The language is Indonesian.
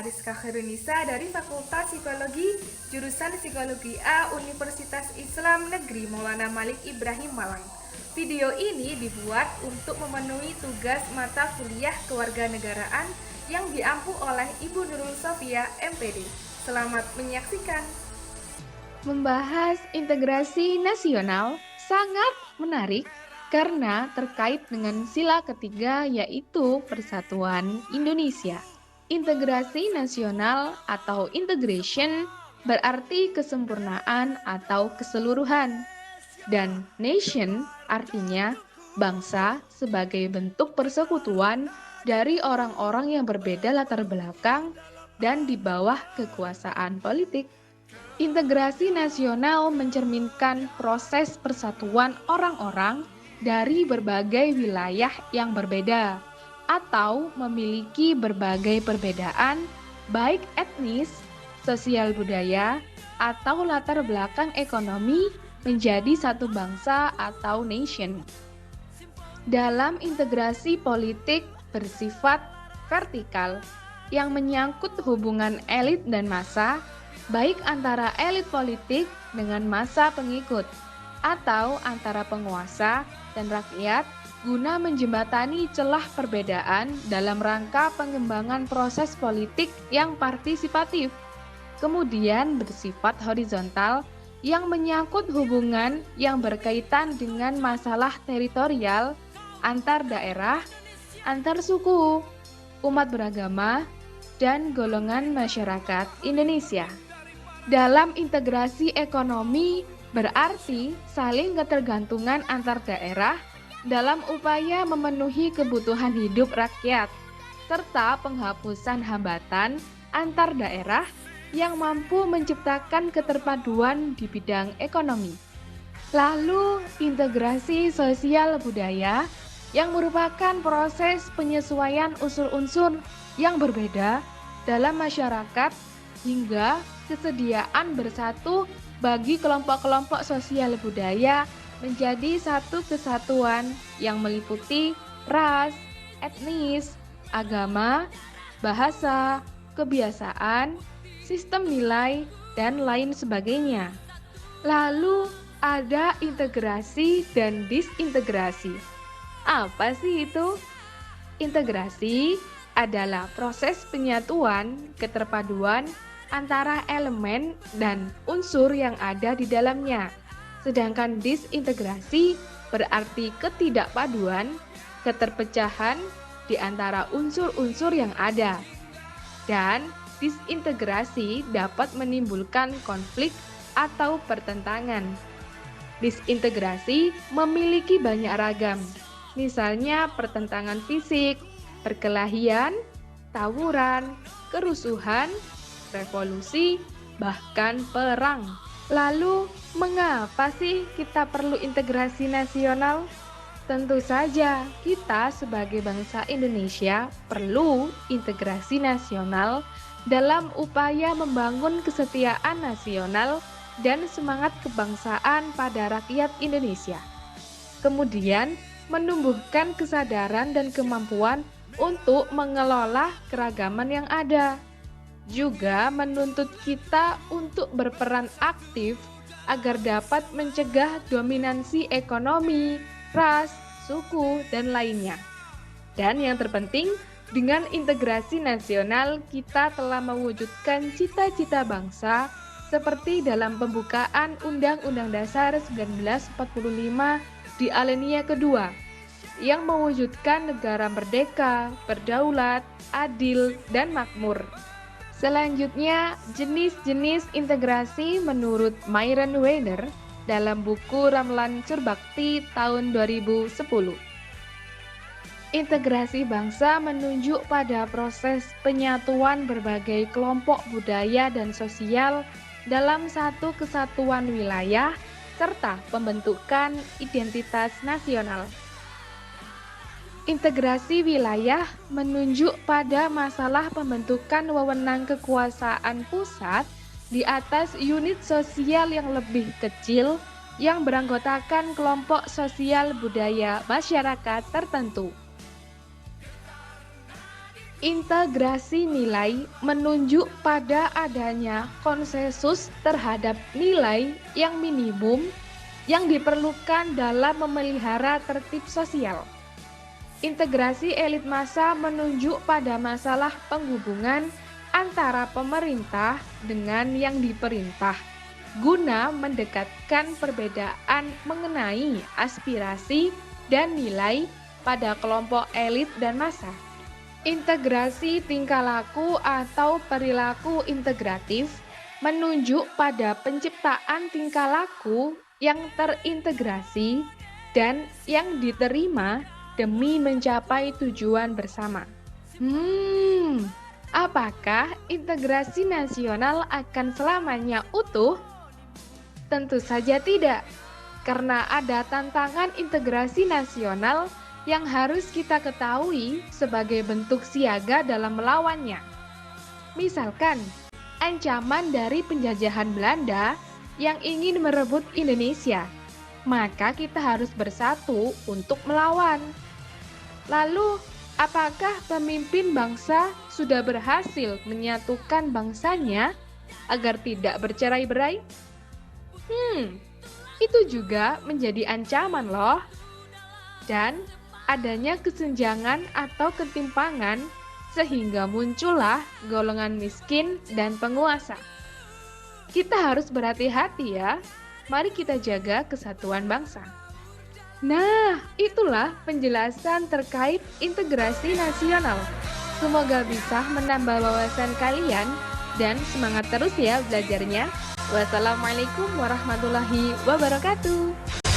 Ariska Khairunisa dari Fakultas Psikologi, jurusan Psikologi A Universitas Islam Negeri Maulana Malik Ibrahim Malang. Video ini dibuat untuk memenuhi tugas mata kuliah kewarganegaraan yang diampu oleh Ibu Nurul Sofia, MPD. Selamat menyaksikan. Membahas integrasi nasional sangat menarik karena terkait dengan sila ketiga yaitu Persatuan Indonesia. Integrasi nasional atau integration berarti kesempurnaan atau keseluruhan. Dan nation artinya bangsa sebagai bentuk persekutuan dari orang-orang yang berbeda latar belakang dan di bawah kekuasaan politik. Integrasi nasional mencerminkan proses persatuan orang-orang dari berbagai wilayah yang berbeda atau memiliki berbagai perbedaan baik etnis, sosial budaya, atau latar belakang ekonomi menjadi satu bangsa atau nation. Dalam integrasi politik bersifat vertikal yang menyangkut hubungan elit dan massa, baik antara elit politik dengan massa pengikut, atau antara penguasa dan rakyat guna menjembatani celah perbedaan dalam rangka pengembangan proses politik yang partisipatif. Kemudian bersifat horizontal yang menyangkut hubungan yang berkaitan dengan masalah teritorial antar daerah, antar suku, umat beragama, dan golongan masyarakat Indonesia. Dalam integrasi ekonomi berarti saling ketergantungan antar daerah dalam upaya memenuhi kebutuhan hidup rakyat, serta penghapusan hambatan antar daerah yang mampu menciptakan keterpaduan di bidang ekonomi. Lalu, integrasi sosial budaya yang merupakan proses penyesuaian unsur-unsur yang berbeda dalam masyarakat hingga kesediaan bersatu bagi kelompok-kelompok sosial budaya menjadi satu kesatuan yang meliputi ras, etnis, agama, bahasa, kebiasaan, sistem nilai, dan lain sebagainya. Lalu ada integrasi dan disintegrasi. Apa sih itu? Integrasi adalah proses penyatuan, keterpaduan antara elemen dan unsur yang ada di dalamnya. Sedangkan disintegrasi berarti ketidakpaduan, keterpecahan di antara unsur-unsur yang ada. Dan disintegrasi dapat menimbulkan konflik atau pertentangan. Disintegrasi memiliki banyak ragam, misalnya pertentangan fisik, perkelahian, tawuran, kerusuhan, revolusi, bahkan perang. Lalu, mengapa sih kita perlu integrasi nasional? Tentu saja, kita sebagai bangsa Indonesia perlu integrasi nasional dalam upaya membangun kesetiaan nasional dan semangat kebangsaan pada rakyat Indonesia. Kemudian, menumbuhkan kesadaran dan kemampuan untuk mengelola keragaman yang ada. Juga menuntut kita untuk berperan aktif agar dapat mencegah dominansi ekonomi, ras, suku, dan lainnya. Dan yang terpenting, dengan integrasi nasional kita telah mewujudkan cita-cita bangsa seperti dalam pembukaan Undang-Undang Dasar 1945 di alinea kedua, yang mewujudkan negara merdeka, berdaulat, adil, dan makmur. Selanjutnya, jenis-jenis integrasi menurut Myron Weiner dalam buku Ramlan Surbakti tahun 2010. Integrasi bangsa menunjuk pada proses penyatuan berbagai kelompok budaya dan sosial dalam satu kesatuan wilayah serta pembentukan identitas nasional. Integrasi wilayah menunjuk pada masalah pembentukan wewenang kekuasaan pusat di atas unit sosial yang lebih kecil yang beranggotakan kelompok sosial budaya masyarakat tertentu. Integrasi nilai menunjuk pada adanya konsensus terhadap nilai yang minimum yang diperlukan dalam memelihara tertib sosial. Integrasi elit massa menunjuk pada masalah penghubungan antara pemerintah dengan yang diperintah, guna mendekatkan perbedaan mengenai aspirasi dan nilai pada kelompok elit dan massa. Integrasi tingkah laku atau perilaku integratif menunjuk pada penciptaan tingkah laku yang terintegrasi dan yang diterima demi mencapai tujuan bersama. Apakah integrasi nasional akan selamanya utuh? Tentu saja tidak, karena ada tantangan integrasi nasional yang harus kita ketahui sebagai bentuk siaga dalam melawannya. Misalkan, ancaman dari penjajahan Belanda yang ingin merebut Indonesia, maka kita harus bersatu untuk melawan. Lalu, apakah pemimpin bangsa sudah berhasil menyatukan bangsanya agar tidak bercerai-berai? Itu juga menjadi ancaman loh. Dan adanya kesenjangan atau ketimpangan sehingga muncullah golongan miskin dan penguasa. Kita harus berhati-hati ya. Mari kita jaga kesatuan bangsa. Nah, itulah penjelasan terkait integrasi nasional. Semoga bisa menambah wawasan kalian dan semangat terus ya belajarnya. Wassalamualaikum warahmatullahi wabarakatuh.